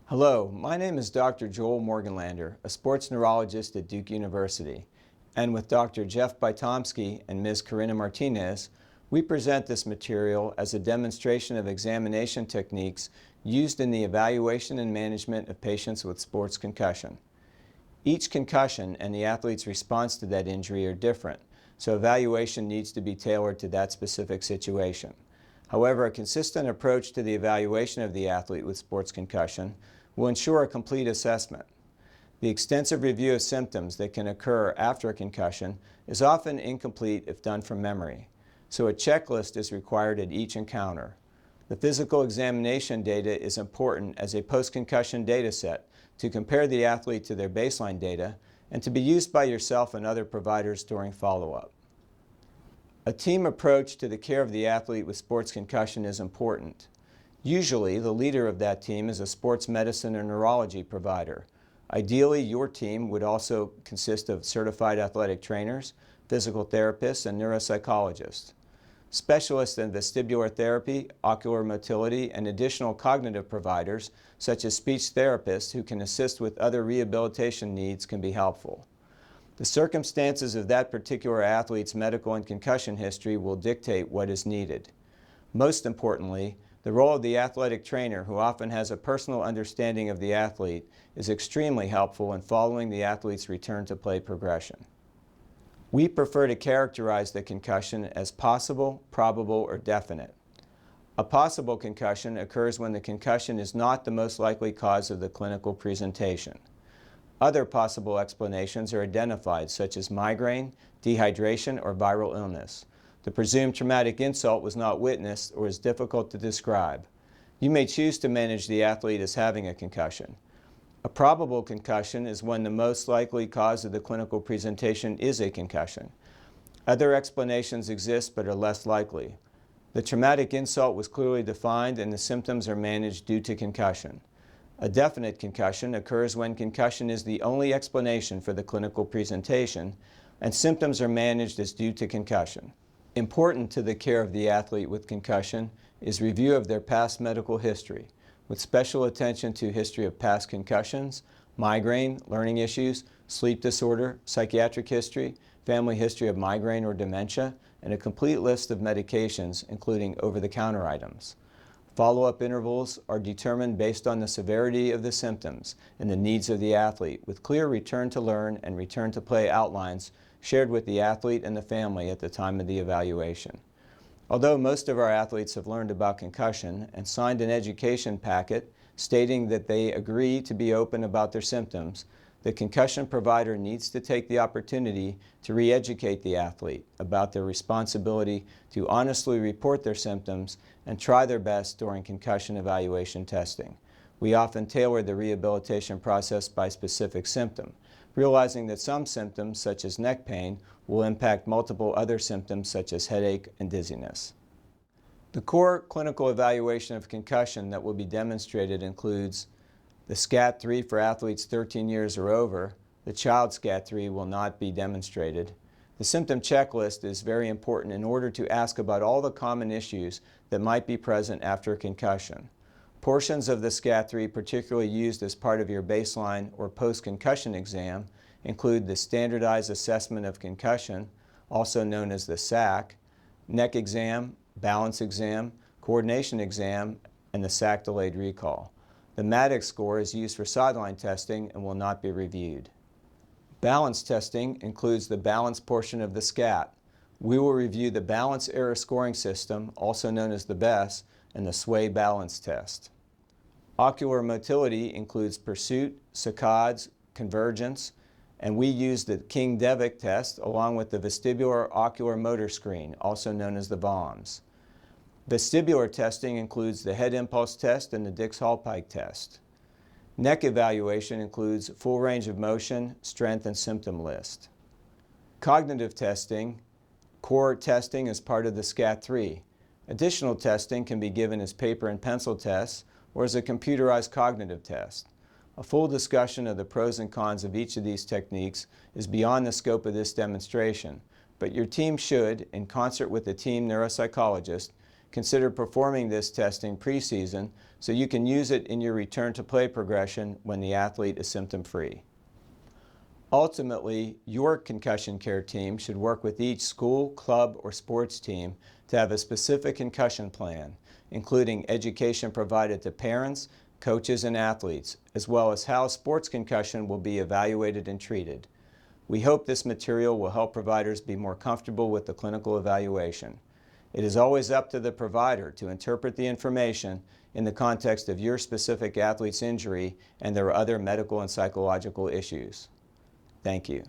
Hello, my name is Dr. Joel Morganlander, a sports neurologist at Duke University. And with Dr. Jeff Bytomsky and Ms. Karina Martinez, we present this material as a demonstration of examination techniques used in the evaluation and management of patients with sports concussion. Each concussion and the athlete's response to that injury are different, so evaluation needs to be tailored to that specific situation. However, a consistent approach to the evaluation of the athlete with sports concussion will ensure a complete assessment. The extensive review of symptoms that can occur after a concussion is often incomplete if done from memory, so a checklist is required at each encounter. The physical examination data is important as a post-concussion data set to compare the athlete to their baseline data and to be used by yourself and other providers during follow-up. A team approach to the care of the athlete with sports concussion is important. Usually, the leader of that team is a sports medicine or neurology provider. Ideally, your team would also consist of certified athletic trainers, physical therapists, and neuropsychologists. Specialists in vestibular therapy, ocular motility, and additional cognitive providers, such as speech therapists who can assist with other rehabilitation needs, can be helpful. The circumstances of that particular athlete's medical and concussion history will dictate what is needed. Most importantly, the role of the athletic trainer, who often has a personal understanding of the athlete, is extremely helpful in following the athlete's return to play progression. We prefer to characterize the concussion as possible, probable, or definite. A possible concussion occurs when the concussion is not the most likely cause of the clinical presentation. Other possible explanations are identified, such as migraine, dehydration, or viral illness. The presumed traumatic insult was not witnessed or is difficult to describe. You may choose to manage the athlete as having a concussion. A probable concussion is when the most likely cause of the clinical presentation is a concussion. Other explanations exist but are less likely. The traumatic insult was clearly defined and the symptoms are managed due to concussion. A definite concussion occurs when concussion is the only explanation for the clinical presentation and symptoms are managed as due to concussion. Important to the care of the athlete with concussion is review of their past medical history, with special attention to history of past concussions, migraine, learning issues, sleep disorder, psychiatric history, family history of migraine or dementia, and a complete list of medications, including over-the-counter items. Follow-up intervals are determined based on the severity of the symptoms and the needs of the athlete, with clear return to learn and return to play outlines shared with the athlete and the family at the time of the evaluation. Although most of our athletes have learned about concussion and signed an education packet stating that they agree to be open about their symptoms, the concussion provider needs to take the opportunity to re-educate the athlete about their responsibility to honestly report their symptoms and try their best during concussion evaluation testing. We often tailor the rehabilitation process by specific symptom, realizing that some symptoms, such as neck pain, will impact multiple other symptoms such as headache and dizziness. The core clinical evaluation of concussion that will be demonstrated includes the SCAT-3 for athletes 13 years or over. The child SCAT-3 will not be demonstrated. The symptom checklist is very important in order to ask about all the common issues that might be present after a concussion. Portions of the SCAT-3 particularly used as part of your baseline or post-concussion exam include the Standardized Assessment of Concussion, also known as the SAC, neck exam, balance exam, coordination exam, and the SAC delayed recall. The MADIC score is used for sideline testing and will not be reviewed. Balance testing includes the balance portion of the SCAT. We will review the balance error scoring system, also known as the BESS, and the sway balance test. Ocular motility includes pursuit, saccades, convergence, and we use the King-Devick test along with the vestibular ocular motor screen, also known as the VOMS. Vestibular testing includes the head impulse test and the Dix-Hallpike test. Neck evaluation includes full range of motion, strength, and symptom list. Cognitive testing, core testing is part of the SCAT-3. Additional testing can be given as paper and pencil tests or as a computerized cognitive test. A full discussion of the pros and cons of each of these techniques is beyond the scope of this demonstration, but your team should, in concert with the team neuropsychologist, consider performing this testing preseason so you can use it in your return to play progression when the athlete is symptom-free. Ultimately, your concussion care team should work with each school, club, or sports team to have a specific concussion plan, including education provided to parents, coaches, and athletes, as well as how sports concussion will be evaluated and treated. We hope this material will help providers be more comfortable with the clinical evaluation. It is always up to the provider to interpret the information in the context of your specific athlete's injury and their other medical and psychological issues. Thank you.